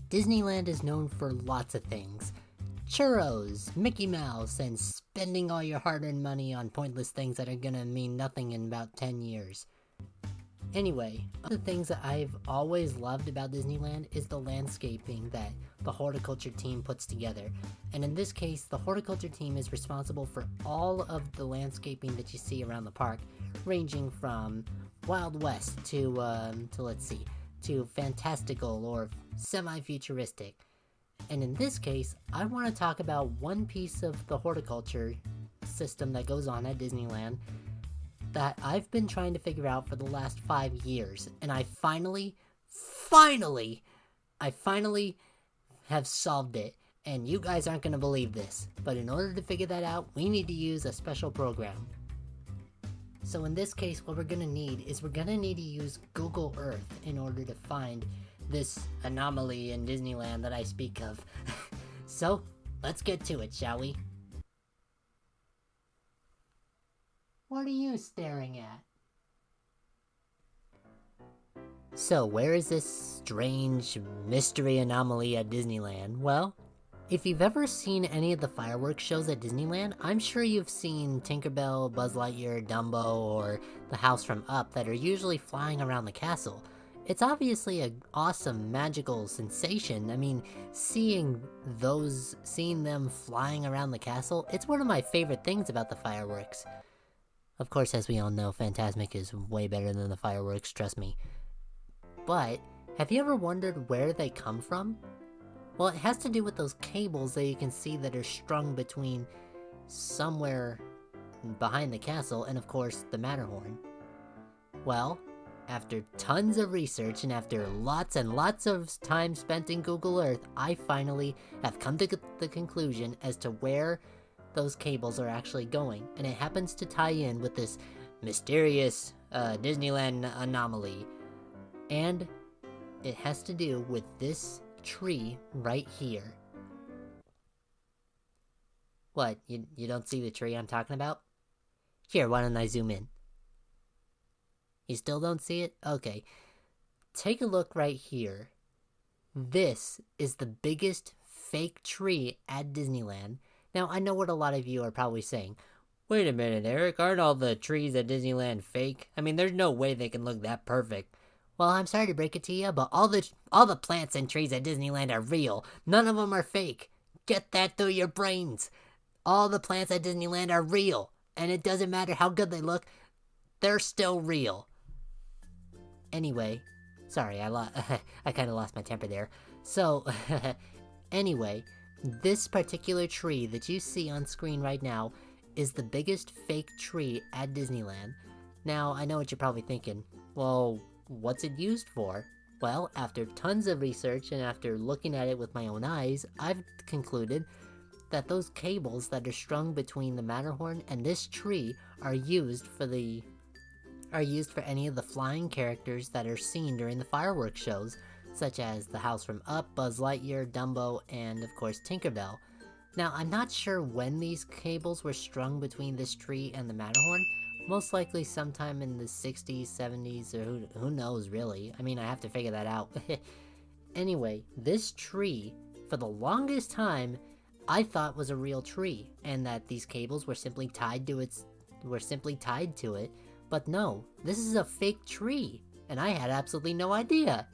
Disneyland is known for lots of things. Churros, Mickey Mouse, and spending all your hard-earned money on pointless things that are gonna mean nothing in about 10 years. Anyway, one of the things that I've always loved about Disneyland is the landscaping that the horticulture team puts together. And in this case, the horticulture team is responsible for all of the landscaping that you see around the park, ranging from Wild West to fantastical or semi-futuristic. And in this case, I want to talk about one piece of the horticulture system that goes on at Disneyland that I've been trying to figure out for the last 5 years, and I finally have solved it, and you guys aren't going to believe this, but in order to figure that out, we need to use a special program. So in this case, what we're going to need to use Google Earth in order to find this anomaly in Disneyland that I speak of. So, let's get to it, shall we? What are you staring at? So, where is this strange mystery anomaly at Disneyland? Well, if you've ever seen any of the fireworks shows at Disneyland, I'm sure you've seen Tinkerbell, Buzz Lightyear, Dumbo, or the House from Up that are usually flying around the castle. It's obviously an awesome, magical sensation. I mean, seeing them flying around the castle, it's one of my favorite things about the fireworks. Of course, as we all know, Fantasmic is way better than the fireworks, trust me. But, have you ever wondered where they come from? Well, it has to do with those cables that you can see that are strung between somewhere behind the castle and, of course, the Matterhorn. Well, after tons of research and after lots and lots of time spent in Google Earth, I finally have come to the conclusion as to where those cables are actually going. And it happens to tie in with this mysterious Disneyland anomaly. And it has to do with this tree right here. What, you don't see the tree I'm talking about? Here, why don't I zoom in? You still don't see it? Okay. Take a look right here. This is the biggest fake tree at Disneyland. Now, I know what a lot of you are probably saying. Wait a minute, Eric, aren't all the trees at Disneyland fake? I mean, there's no way they can look that perfect. Well, I'm sorry to break it to you, but all the plants and trees at Disneyland are real. None of them are fake. Get that through your brains. All the plants at Disneyland are real. And it doesn't matter how good they look, they're still real. Anyway, sorry, I kind of lost my temper there. So, anyway, this particular tree that you see on screen right now is the biggest fake tree at Disneyland. Now, I know what you're probably thinking. Well, what's it used for? Well, after tons of research and after looking at it with my own eyes, I've concluded that those cables that are strung between the Matterhorn and this tree are used for any of the flying characters that are seen during the fireworks shows, such as the House from Up, Buzz Lightyear, Dumbo, and of course Tinkerbell. Now, I'm not sure when these cables were strung between this tree and the Matterhorn, most likely sometime in the 60s, 70s, or who knows really. I mean, I have to figure that out. Anyway, this tree, for the longest time, I thought was a real tree, and that these cables were simply tied to it, but no, this is a fake tree, and I had absolutely no idea.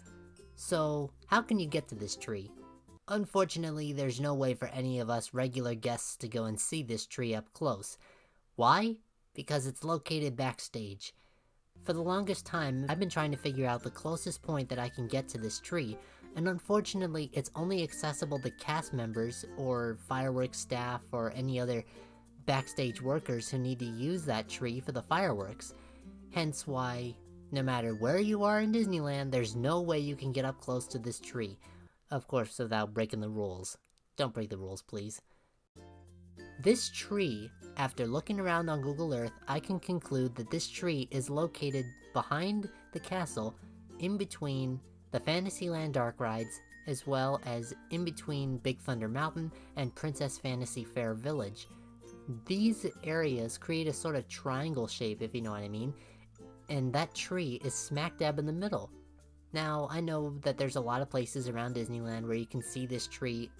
So, how can you get to this tree? Unfortunately, there's no way for any of us regular guests to go and see this tree up close. Why? Because it's located backstage. For the longest time, I've been trying to figure out the closest point that I can get to this tree, and unfortunately, it's only accessible to cast members, or fireworks staff, or any other backstage workers who need to use that tree for the fireworks. Hence why, no matter where you are in Disneyland, there's no way you can get up close to this tree. Of course, without breaking the rules. Don't break the rules, please. This tree, after looking around on Google Earth, I can conclude that this tree is located behind the castle, in between the Fantasyland dark rides, as well as in between Big Thunder Mountain and Princess Fantasy Fair Village. These areas create a sort of triangle shape, if you know what I mean, and that tree is smack dab in the middle. Now, I know that there's a lot of places around Disneyland where you can see this tree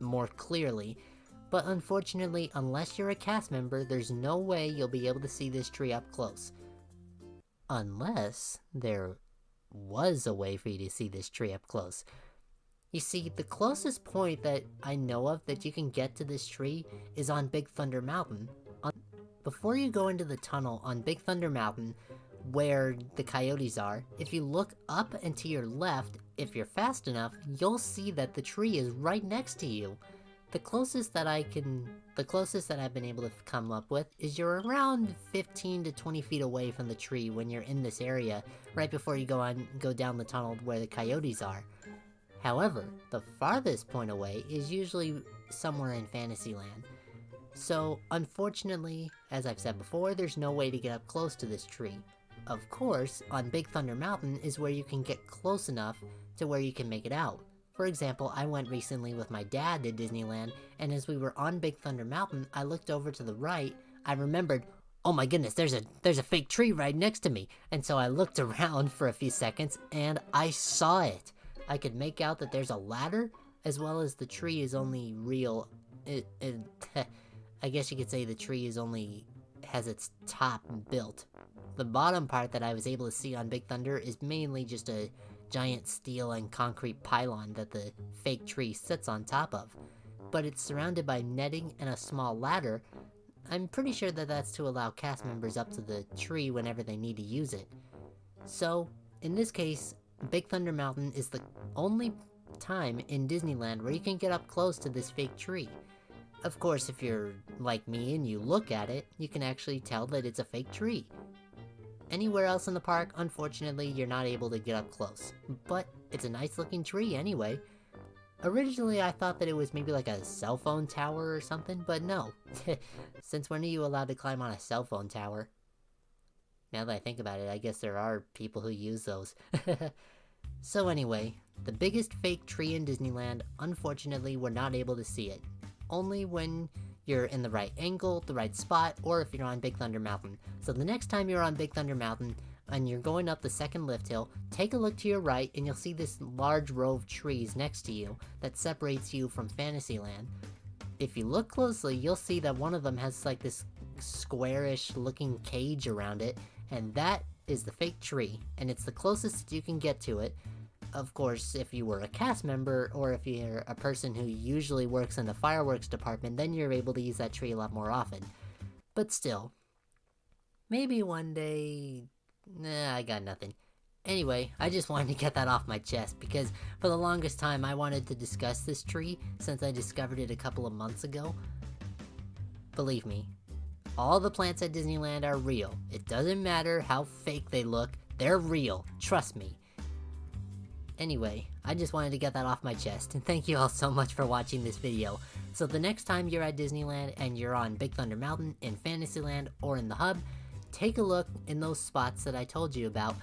more clearly, but unfortunately, unless you're a cast member, there's no way you'll be able to see this tree up close. Unless there was a way for you to see this tree up close. You see, the closest point that I know of that you can get to this tree is on Big Thunder Mountain. Before you go into the tunnel on Big Thunder Mountain, where the coyotes are, if you look up and to your left, if you're fast enough, you'll see that the tree is right next to you. The closest that I've been able to come up with is you're around 15 to 20 feet away from the tree when you're in this area, right before you go down the tunnel where the coyotes are. However, the farthest point away is usually somewhere in Fantasyland. So, unfortunately, as I've said before, there's no way to get up close to this tree. Of course, on Big Thunder Mountain is where you can get close enough to where you can make it out. For example, I went recently with my dad to Disneyland, and as we were on Big Thunder Mountain, I looked over to the right, I remembered, oh my goodness, there's a fake tree right next to me, and so I looked around for a few seconds, and I saw it. I could make out that there's a ladder, as well as the tree is only real, I guess you could say the tree has its top built. The bottom part that I was able to see on Big Thunder is mainly just a giant steel and concrete pylon that the fake tree sits on top of. But it's surrounded by netting and a small ladder. I'm pretty sure that that's to allow cast members up to the tree whenever they need to use it. So, in this case, Big Thunder Mountain is the only time in Disneyland where you can get up close to this fake tree. Of course, if you're like me and you look at it, you can actually tell that it's a fake tree. Anywhere else in the park, unfortunately, you're not able to get up close. But it's a nice looking tree anyway. Originally, I thought that it was maybe like a cell phone tower or something, but no. Since when are you allowed to climb on a cell phone tower? Now that I think about it, I guess there are people who use those. So anyway, the biggest fake tree in Disneyland, unfortunately, we're not able to see it. Only when you're in the right angle, the right spot, or if you're on Big Thunder Mountain. So the next time you're on Big Thunder Mountain, and you're going up the second lift hill, take a look to your right, and you'll see this large row of trees next to you that separates you from Fantasyland. If you look closely, you'll see that one of them has like this squarish looking cage around it, and that is the fake tree, and it's the closest you can get to it. Of course, if you were a cast member, or if you're a person who usually works in the fireworks department, then you're able to use that tree a lot more often. But still, maybe one day... Nah, I got nothing. Anyway, I just wanted to get that off my chest, because for the longest time I wanted to discuss this tree, since I discovered it a couple of months ago. Believe me, all the plants at Disneyland are real. It doesn't matter how fake they look, they're real, trust me. Anyway, I just wanted to get that off my chest, and thank you all so much for watching this video. So the next time you're at Disneyland and you're on Big Thunder Mountain, in Fantasyland, or in the Hub, take a look in those spots that I told you about,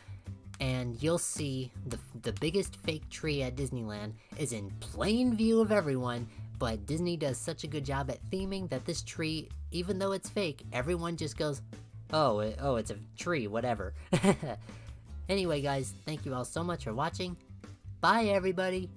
and you'll see the biggest fake tree at Disneyland is in plain view of everyone, but Disney does such a good job at theming that this tree, even though it's fake, everyone just goes, oh, it's a tree, whatever. Anyway guys, thank you all so much for watching. Bye everybody!